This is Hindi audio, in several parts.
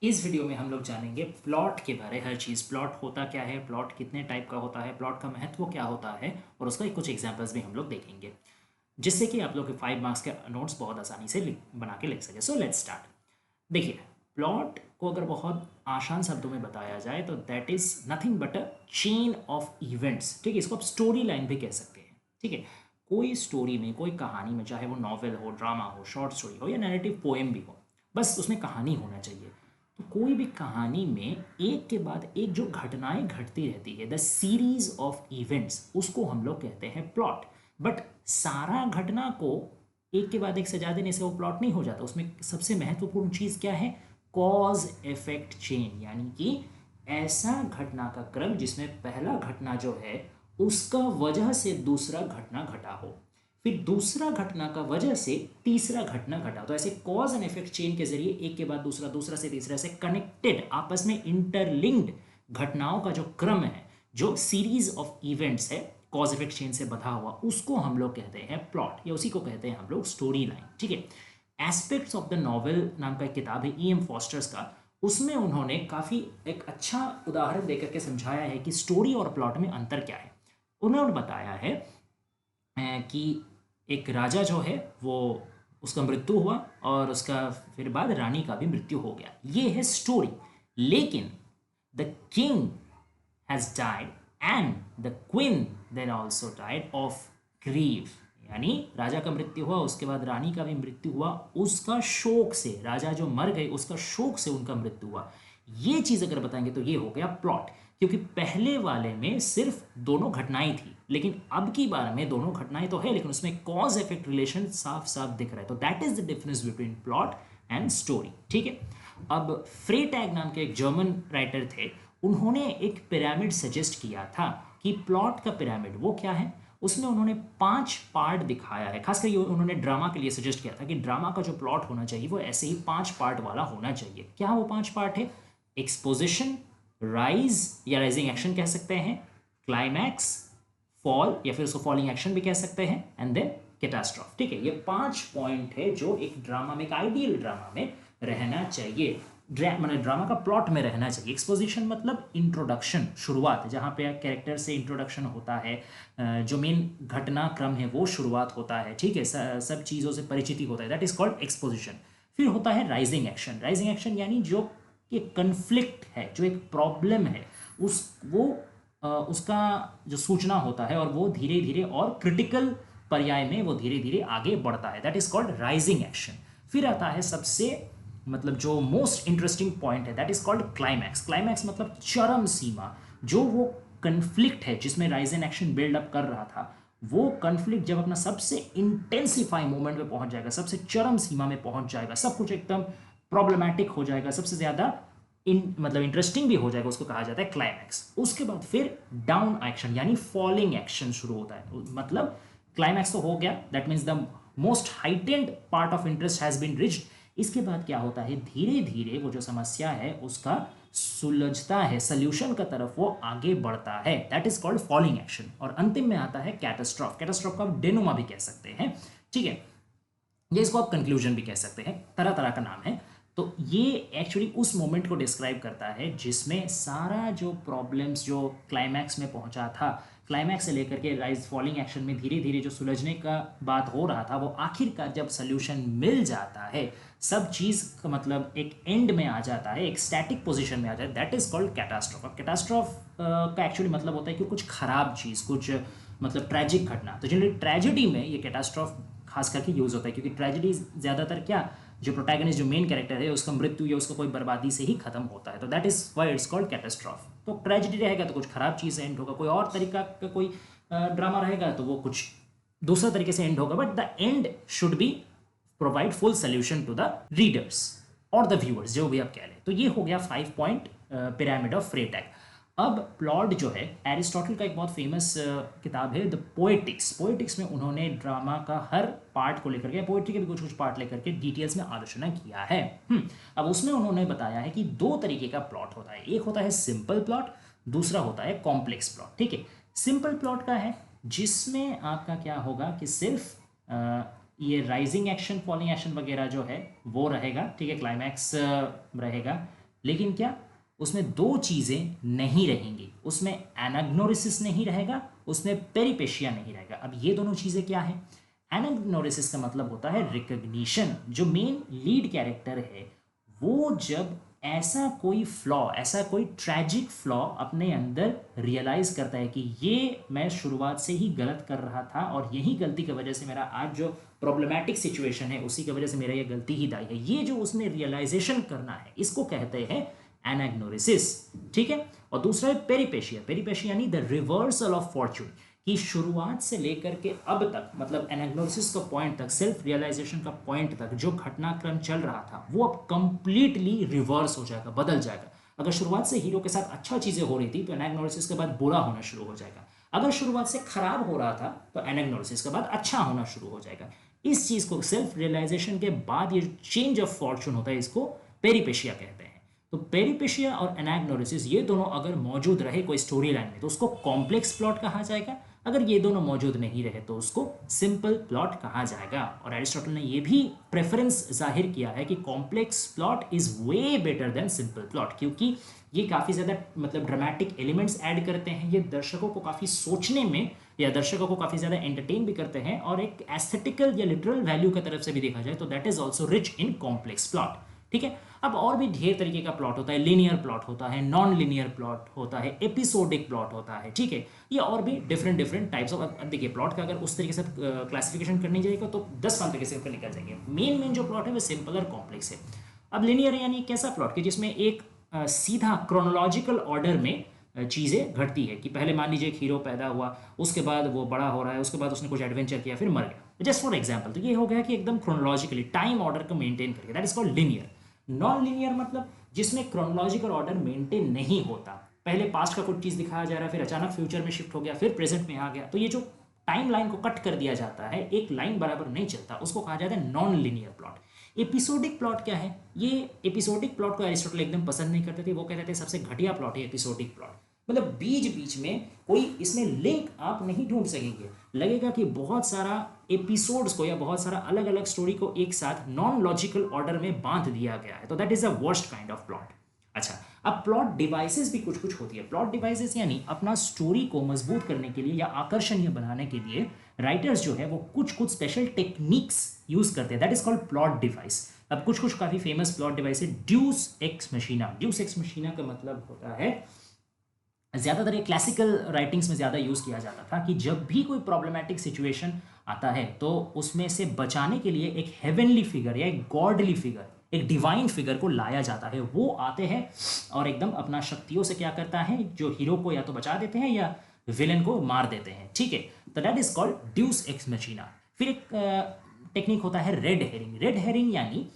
इस वीडियो में हम लोग जानेंगे प्लॉट के बारे हर चीज़। प्लॉट होता क्या है, प्लॉट कितने टाइप का होता है, प्लॉट का महत्व क्या होता है और उसका कुछ एग्जांपल्स भी हम लोग देखेंगे, जिससे कि आप लोग के 5 मार्क्स के नोट्स बहुत आसानी से बना के लिख सके। So let's start. देखिए, प्लॉट को अगर बहुत आसान शब्दों में बताया जाए तो that is nothing but a chain of events. ठीक है, इसको आप स्टोरी लाइन भी कह सकते हैं। ठीक है, कोई स्टोरी में, कोई कहानी में, चाहे वो नॉवेल हो, ड्रामा हो, शॉर्ट स्टोरी हो या नैरेटिव पोएम भी हो, बस उसमें कहानी होना चाहिए। तो कोई भी कहानी में एक के बाद एक जो घटनाएं घटती रहती है, द सीरीज ऑफ इवेंट्स, उसको हम लोग कहते हैं प्लॉट। बट सारा घटना को एक के बाद एक सजा देने से वो प्लॉट नहीं हो जाता। उसमें सबसे महत्वपूर्ण चीज़ क्या है? कॉज इफेक्ट चेन, यानी कि ऐसा घटना का क्रम जिसमें पहला घटना जो है उसका वजह से दूसरा घटना घटा हो, फिर दूसरा घटना का वजह से तीसरा घटना घटा। तो ऐसे कॉज एंड इफेक्ट चेन के जरिए एक के बाद दूसरा, दूसरा से तीसरा से कनेक्टेड, आपस में इंटरलिंक्ड घटनाओं का जो क्रम है, जो सीरीज ऑफ इवेंट्स है, कॉज इफेक्ट चेन से बधा हुआ, उसको हम लोग कहते हैं प्लॉट, या उसी को कहते हैं हम लोग स्टोरी लाइन। ठीक है, एस्पेक्ट्स ऑफ द नॉवेल नाम का एक किताब है ई एम फॉस्टर्स का। उसमें उन्होंने काफ़ी एक अच्छा उदाहरण देकर के समझाया है कि स्टोरी और प्लॉट में अंतर क्या है। उन्होंने बताया है कि एक राजा जो है वो, उसका मृत्यु हुआ और उसका फिर बाद रानी का भी मृत्यु हो गया, ये है स्टोरी। लेकिन the king has died and the queen then also died of grief, यानी राजा का मृत्यु हुआ, उसके बाद रानी का भी मृत्यु हुआ, उसका शोक से, राजा जो मर गए उसका शोक से उनका मृत्यु हुआ। ये चीज़ अगर बताएंगे तो ये हो गया प्लॉट, क्योंकि पहले वाले में सिर्फ दोनों घटनाएं थी, लेकिन अब की बार में दोनों घटनाएं तो है लेकिन उसमें कॉज इफेक्ट रिलेशन साफ साफ दिख रहा है। तो that is the difference between plot and story. ठीक है, अब फ्रेटैग नाम के एक जर्मन राइटर थे, उन्होंने एक पिरामिड सजेस्ट किया था कि प्लॉट का पिरामिड वो क्या है। उसमें उन्होंने 5 पार्ट दिखाया है, खासकर ये उन्होंने ड्रामा के लिए सजेस्ट किया था कि ड्रामा का जो प्लॉट होना चाहिए वो ऐसे ही 5 पार्ट वाला होना चाहिए। क्या वो 5 पार्ट है? एक्सपोजिशन, राइज या राइजिंग एक्शन कह सकते हैं, क्लाइमैक्स, फॉल या फिर उसको फॉलिंग एक्शन भी कह सकते हैं, एंड देन कैटास्ट्रॉफ। ठीक है, ये 5 पॉइंट है जो एक ड्रामा में, एक आइडियल ड्रामा में रहना चाहिए, मतलब ड्रामा का प्लॉट में रहना चाहिए। एक्सपोजिशन मतलब इंट्रोडक्शन, शुरुआत, जहाँ पे कैरेक्टर से इंट्रोडक्शन होता है, जो मेन घटना क्रम है वो शुरुआत होता है। ठीक है, सब चीज़ों से परिचिति होता है, दैट इज कॉल्ड एक्सपोजिशन। फिर होता है राइजिंग एक्शन। राइजिंग एक्शन यानी जो एक कन्फ्लिक्ट है, जो एक प्रॉब्लम है, उसका जो सूचना होता है और वो धीरे धीरे और क्रिटिकल पर्याय में वो धीरे धीरे आगे बढ़ता है, that is called rising action. फिर आता है सबसे मतलब जो मोस्ट इंटरेस्टिंग पॉइंट है, that is called climax. Climax मतलब चरम सीमा, जो वो कन्फ्लिक्ट है जिसमें राइजिंग एक्शन बिल्डअप कर रहा था, वो कन्फ्लिक्ट जब अपना सबसे इंटेंसिफाई मोमेंट में पहुंच जाएगा, सबसे चरम सीमा में पहुंच जाएगा, सब कुछ एकदम प्रॉब्लमैटिक हो जाएगा, सबसे ज़्यादा मतलब इंटरेस्टिंग भी हो जाएगा, उसको कहा जाता है क्लाइमैक्स। उसके बाद फिर डाउन एक्शन यानी फॉलिंग एक्शन शुरू होता है। मतलब क्लाइमैक्स तो हो गया, that means the most heightened part of interest has been reached. इसके बाद क्या होता है, धीरे धीरे वो जो समस्या है उसका सुलझता है, सोल्यूशन का तरफ वो आगे बढ़ता है, that is called fouling action. और अंतिम में आता है कैटास्ट्रॉफ। कैटास्ट्रॉफ को आप डेनोमा भी कह सकते हैं। ठीक है, ये इसको आप कंक्लूजन भी कह सकते हैं, तरह तरह का नाम है। तो ये एक्चुअली उस मोमेंट को डिस्क्राइब करता है जिसमें सारा जो प्रॉब्लम्स जो क्लाइमैक्स में पहुंचा था, क्लाइमैक्स से लेकर के राइज फॉलिंग एक्शन में धीरे धीरे जो सुलझने का बात हो रहा था, वो आखिरकार जब सोल्यूशन मिल जाता है, सब चीज़ का मतलब एक एंड में आ जाता है, एक स्टैटिक पोजीशन में आ जाता है, दैट इज कॉल्ड कैटास्ट्रॉफ। और कैटास्ट्रॉफ का एक्चुअली मतलब होता है कि कुछ खराब चीज़, कुछ मतलब ट्रैजिक घटना। तो जनरली ट्रेजिडी में ये कैटास्ट्रॉफ खास करके यूज होता है, क्योंकि ट्रेजिडी ज़्यादातर क्या, जो प्रोटैगनिस्ट, जो मेन कैरेक्टर है, उसका मृत्यु या उसका कोई बर्बादी से ही खत्म होता है। तो that is why it's called catastrophe. तो ट्रेजिडी रहेगा तो कुछ खराब चीज़ से एंड होगा, कोई और तरीका का कोई ड्रामा रहेगा तो वो कुछ दूसरा तरीके से एंड होगा, but the end should be provide full solution to the readers और द व्यूअर्स, जो भी आप कह लें। तो ये हो गया 5 पॉइंट पिरामिड ऑफ फ्रेटैग। अब प्लॉट जो है, एरिस्टोटल का एक बहुत फेमस किताब है द पोएटिक्स। पोएटिक्स में उन्होंने ड्रामा का हर पार्ट को लेकर के, पोएट्री के भी कुछ कुछ पार्ट लेकर के डिटेल्स में आलोचना किया है। अब उसमें उन्होंने बताया है कि 2 तरीके का प्लॉट होता है, एक होता है सिंपल प्लॉट, दूसरा होता है कॉम्प्लेक्स प्लॉट। ठीक है, सिंपल प्लॉट का है जिसमें आपका क्या होगा कि सिर्फ ये राइजिंग एक्शन, फॉलिंग एक्शन वगैरह जो है वो रहेगा। ठीक है, क्लाइमैक्स रहेगा, लेकिन क्या उसमें दो चीज़ें नहीं रहेंगी, उसमें एनाग्नोरिसिस नहीं रहेगा, उसमें पेरिपेशिया नहीं रहेगा। अब ये दोनों चीज़ें क्या है? एनाग्नोरिसिस का मतलब होता है रिकग्निशन। जो मेन लीड कैरेक्टर है वो जब ऐसा कोई फ्लॉ, ऐसा कोई ट्रैजिक फ्लॉ अपने अंदर रियलाइज करता है कि ये मैं शुरुआत से ही गलत कर रहा था और यही गलती की वजह से मेरा आज जो प्रॉब्लमैटिक सिचुएशन है उसी की वजह से मेरा ये गलती ही दाई है, ये जो उसमें रियलाइजेशन करना है इसको कहते हैं एनाग्नोरिसिस। ठीक है। और दूसरा है पेरिपेशिया। पेरिपेशिया यानी द रिवर्सल ऑफ फॉर्चून, कि शुरुआत से लेकर के अब तक, मतलब एनाग्नोसिस का पॉइंट तक, सेल्फ रियलाइजेशन का पॉइंट तक जो घटनाक्रम चल रहा था वो अब कंप्लीटली रिवर्स हो जाएगा, बदल जाएगा। अगर शुरुआत से हीरो के साथ अच्छा चीज़ें हो रही थी तो एनाग्नोसिस के बाद बुरा होना शुरू हो जाएगा। अगर शुरुआत से खराब हो रहा था तो एनाग्नोसिस के बाद अच्छा होना शुरू हो जाएगा। इस चीज़ को सेल्फ रियलाइजेशन के बाद ये चेंज ऑफ फॉर्चून होता है, इसको पेरिपेशिया कहते हैं। तो पेरिपेशिया और एनाग्नोसिस ये दोनों अगर मौजूद रहे कोई स्टोरी लाइन में तो उसको कॉम्प्लेक्स प्लॉट कहा जाएगा। अगर ये दोनों मौजूद नहीं रहे तो उसको सिंपल प्लॉट कहा जाएगा। और एरिस्टोटल ने ये भी प्रेफरेंस जाहिर किया है कि complex plot is way better than simple plot, क्योंकि ये काफ़ी ज़्यादा मतलब ड्रामेटिक एलिमेंट्स ऐड करते हैं, ये दर्शकों को काफ़ी सोचने में या दर्शकों को काफ़ी ज़्यादा एंटरटेन भी करते हैं, और एक एस्थेटिकल या लिटरल वैल्यू की तरफ से भी देखा जाए तो that is also rich in complex plot. ठीक है। अब और भी ढेर तरीके का प्लॉट होता है, लीनियर प्लॉट होता है, नॉन लीनियर प्लॉट होता है, एपिसोडिक प्लॉट होता है। ठीक है। ये और भी डिफरेंट टाइप्स ऑफ, देखिए प्लॉट का अगर उस तरीके से क्लासिफिकेशन करनी जाएगा तो 10-15 तरीके से निकल जाएंगे। मेन जो प्लॉट है वो सिंपल और कॉम्प्लेक्स है। अब लीनियर यानी कैसा प्लॉट कि जिसमें एक सीधा क्रोनोलॉजिकल ऑर्डर में चीज़ें घटती है, कि पहले मान लीजिए एक हीरो पैदा हुआ, उसके बाद वो बड़ा हो रहा है, उसके बाद उसने कुछ एडवेंचर किया, फिर मर गया, जस्ट फॉर एग्जाम्पल। तो ये हो गया कि एकदम क्रोनोलॉजिकली टाइम ऑर्डर को मेंटेन करके, that is called linear. Non linear मतलब जिसमें क्रोनोलॉजिकल ऑर्डर मेंटेन नहीं होता, पहले पास्ट का कुछ चीज़ दिखाया जा रहा है, फिर अचानक फ्यूचर में शिफ्ट हो गया, फिर प्रेजेंट में आ गया, तो ये जो टाइम लाइन को कट कर दिया जाता है, एक लाइन बराबर नहीं चलता, उसको कहा जाता है non linear plot. Episodic plot क्या है? ये एपिसोडिक प्लॉट को एरिस्टोटल एकदम पसंद नहीं करते थे, वो कहते थे सबसे घटिया प्लॉट है एपिसोडिक प्लॉट। मतलब बीच बीच में कोई इसमें लिंक आप नहीं ढूंढ सकेंगे, लगेगा कि बहुत सारा एपिसोड्स को या बहुत सारा अलग अलग स्टोरी को एक साथ नॉन लॉजिकल ऑर्डर में बांध दिया गया है, तो that is a worst kind of plot. अच्छा, अब प्लॉट डिवाइसेस भी कुछ कुछ होती है। प्लॉट डिवाइसेस यानी अपना स्टोरी को मजबूत करने के लिए या आकर्षणीय बनाने के लिए राइटर्स जो है वो कुछ कुछ स्पेशल टेक्निक्स यूज करते हैं, that is called plot device. अब कुछ कुछ काफी फेमस प्लॉट डिवाइस है, ड्यूस एक्स मशीना। ड्यूस एक्स मशीना का मतलब होता है, ज़्यादातर ये क्लासिकल राइटिंग्स में ज़्यादा यूज़ किया जाता था कि जब भी कोई प्रॉब्लमैटिक सिचुएशन आता है तो उसमें से बचाने के लिए एक हेवनली फिगर या एक गॉडली फिगर, एक डिवाइन फिगर को लाया जाता है। वो आते हैं और एकदम अपना शक्तियों से क्या करता है, जो हीरो को या तो बचा देते हैं या विलेन को मार देते हैं। ठीक है। तो दैट इज कॉल्ड ड्यूस एक्स मशीना। फिर एक टेक्निक होता है रेड हेरिंग। रेड हेरिंग यानी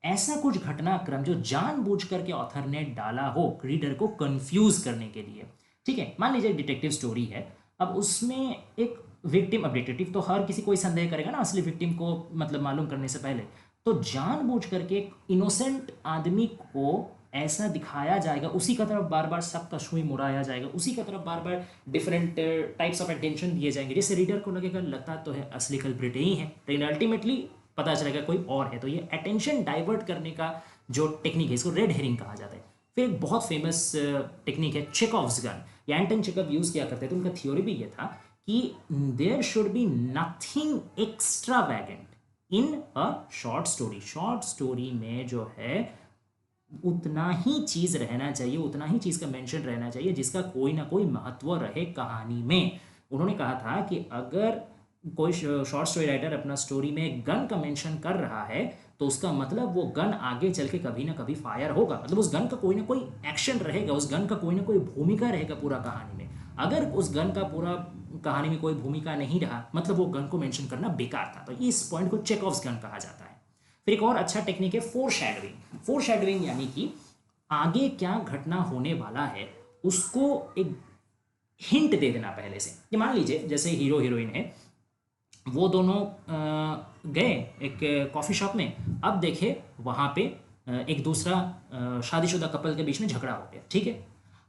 ऐसा कुछ घटनाक्रम जो जानबूझ करके ऑथर ने डाला हो रीडर को कंफ्यूज करने के लिए। ठीक है। मान लीजिए डिटेक्टिव स्टोरी है, अब उसमें एक विक्टिम, अब डिटेक्टिव तो हर किसी कोई संदेह करेगा ना असली विक्टिम को, मतलब मालूम करने से पहले, तो जानबूझ करके एक इनोसेंट आदमी को ऐसा दिखाया जाएगा, उसी का तरफ बार बार सबका सुई मुड़ाया जाएगा, उसी का तरफ बार बार डिफरेंट टाइप्स ऑफ अटेंशन दिए जाएंगे, जिससे रीडर को लगेगा लगता तो है असली कल्प्रिट ही है, लेकिन अल्टीमेटली पता चलेगा कोई और है। तो ये अटेंशन डाइवर्ट करने का जो टेक्निक है इसको रेड हेरिंग कहा जाता है। फिर एक बहुत फेमस टेक्निक है चेकॉव्स गन। ये एंटन चेकॉव यूज़ किया करते थे, उनका थ्योरी भी ये था कि there should be nothing extravagant in a short story. Short story में जो है उतना ही चीज़ रहना चाहिए, उतना ही चीज़ का मेंशन रहना चाहिए जिसका कोई ना कोई महत्व रहे कहानी में। उन्होंने कहा था कि अगर कोई शॉर्ट स्टोरी राइटर अपना स्टोरी में गन का मेंशन कर रहा है तो उसका मतलब वो गन आगे चल के कभी ना कभी फायर होगा, मतलब उस गन का कोई ना कोई एक्शन रहेगा, उस गन का कोई ना कोई भूमिका रहेगा पूरा कहानी में। अगर उस गन का पूरा कहानी में कोई भूमिका नहीं रहा, मतलब वो गन को मेंशन करना बेकार था। तो इस पॉइंट को चेकऑव्स गन कहा जाता है। फिर एक और अच्छा टेक्निक है फोर शैडोइंग। फोर शैडोइंग यानी कि आगे क्या घटना होने वाला है उसको एक हिंट दे देना पहले से। कि मान लीजिए जैसे हीरो हीरोइन है, वो दोनों गए एक कॉफ़ी शॉप में, अब देखे वहाँ पे एक दूसरा शादीशुदा कपल के बीच में झगड़ा हो गया। ठीक है।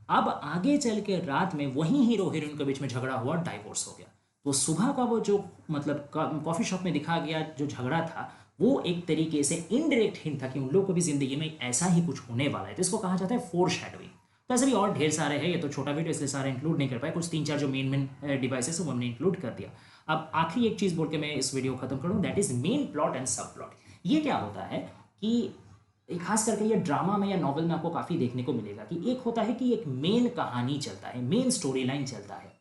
अब आगे चल के रात में वही हीरो हीरोइन के बीच में झगड़ा हुआ, डाइवोर्स हो गया। तो सुबह का वो जो मतलब कॉफ़ी शॉप में दिखा गया जो झगड़ा था वो एक तरीके से इनडायरेक्ट हिंट था कि उन लोगों को भी जिंदगी में ऐसा ही कुछ होने वाला है, तो इसको कहा जाता है फोर शैडोइंग। तो ऐसे भी और ढेर सारे हैं, ये तो छोटा वीडियो इसलिए सारे इंक्लूड नहीं कर पाए, कुछ 3-4 जो मेन डिवाइसेस है वो हमने इंक्लूड कर दिया। अब आखिरी एक चीज़ बोल के मैं इस वीडियो को खत्म करूँ, that is main plot and सब प्लॉट। ये क्या होता है कि खास करके ये ड्रामा में या नॉवल में आपको काफ़ी देखने को मिलेगा कि एक होता है कि एक मेन कहानी चलता है, मेन स्टोरी लाइन चलता है।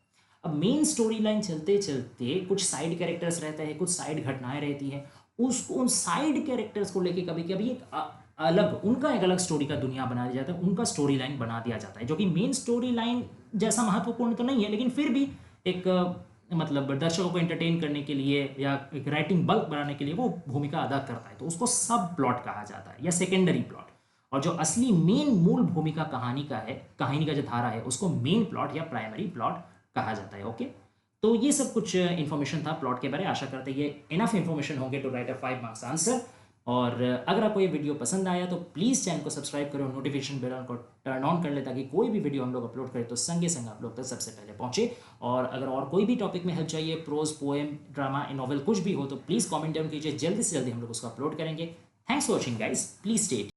अब मेन स्टोरी लाइन चलते चलते कुछ साइड कैरेक्टर्स रहते हैं, कुछ साइड घटनाएं रहती हैं, उसको उन साइड कैरेक्टर्स को लेके कभी कभी एक अलग उनका एक अलग स्टोरी का दुनिया बना दिया जाता है, उनका स्टोरी लाइन बना दिया जाता है, जो कि मेन स्टोरी लाइन जैसा महत्वपूर्ण तो नहीं है, लेकिन फिर भी एक मतलब दर्शकों को एंटरटेन करने के लिए या एक राइटिंग बल्क बनाने के लिए वो भूमिका अदा करता है, तो उसको सब प्लॉट कहा जाता है या सेकेंडरी प्लॉट। और जो असली मेन मूल भूमिका कहानी का है, कहानी का जो धारा है, उसको मेन प्लॉट या प्राइमरी प्लॉट कहा जाता है। ओके, तो ये सब कुछ इन्फॉर्मेशन था प्लॉट के बारे में। आशा करते हैं ये इनफ इन्फॉर्मेशन होंगे to write a 5 marks answer. और अगर आपको ये वीडियो पसंद आया तो प्लीज़ चैनल को सब्सक्राइब करो, नोटिफिकेशन बेल को टर्न ऑन कर ले, ताकि कोई भी वीडियो हम लोग अपलोड करें तो संगे संग आप लोग तक सबसे पहले पहुंचे। और अगर और कोई भी टॉपिक में हेल्प चाहिए, प्रोज, पोएम, ड्रामा, नॉवल कुछ भी हो, तो प्लीज़ कॉमेंट डाउन कीजिए, जल्दी से जल्दी हम लोग उसको अपलोड करेंगे। Thanks for watching guys, please stay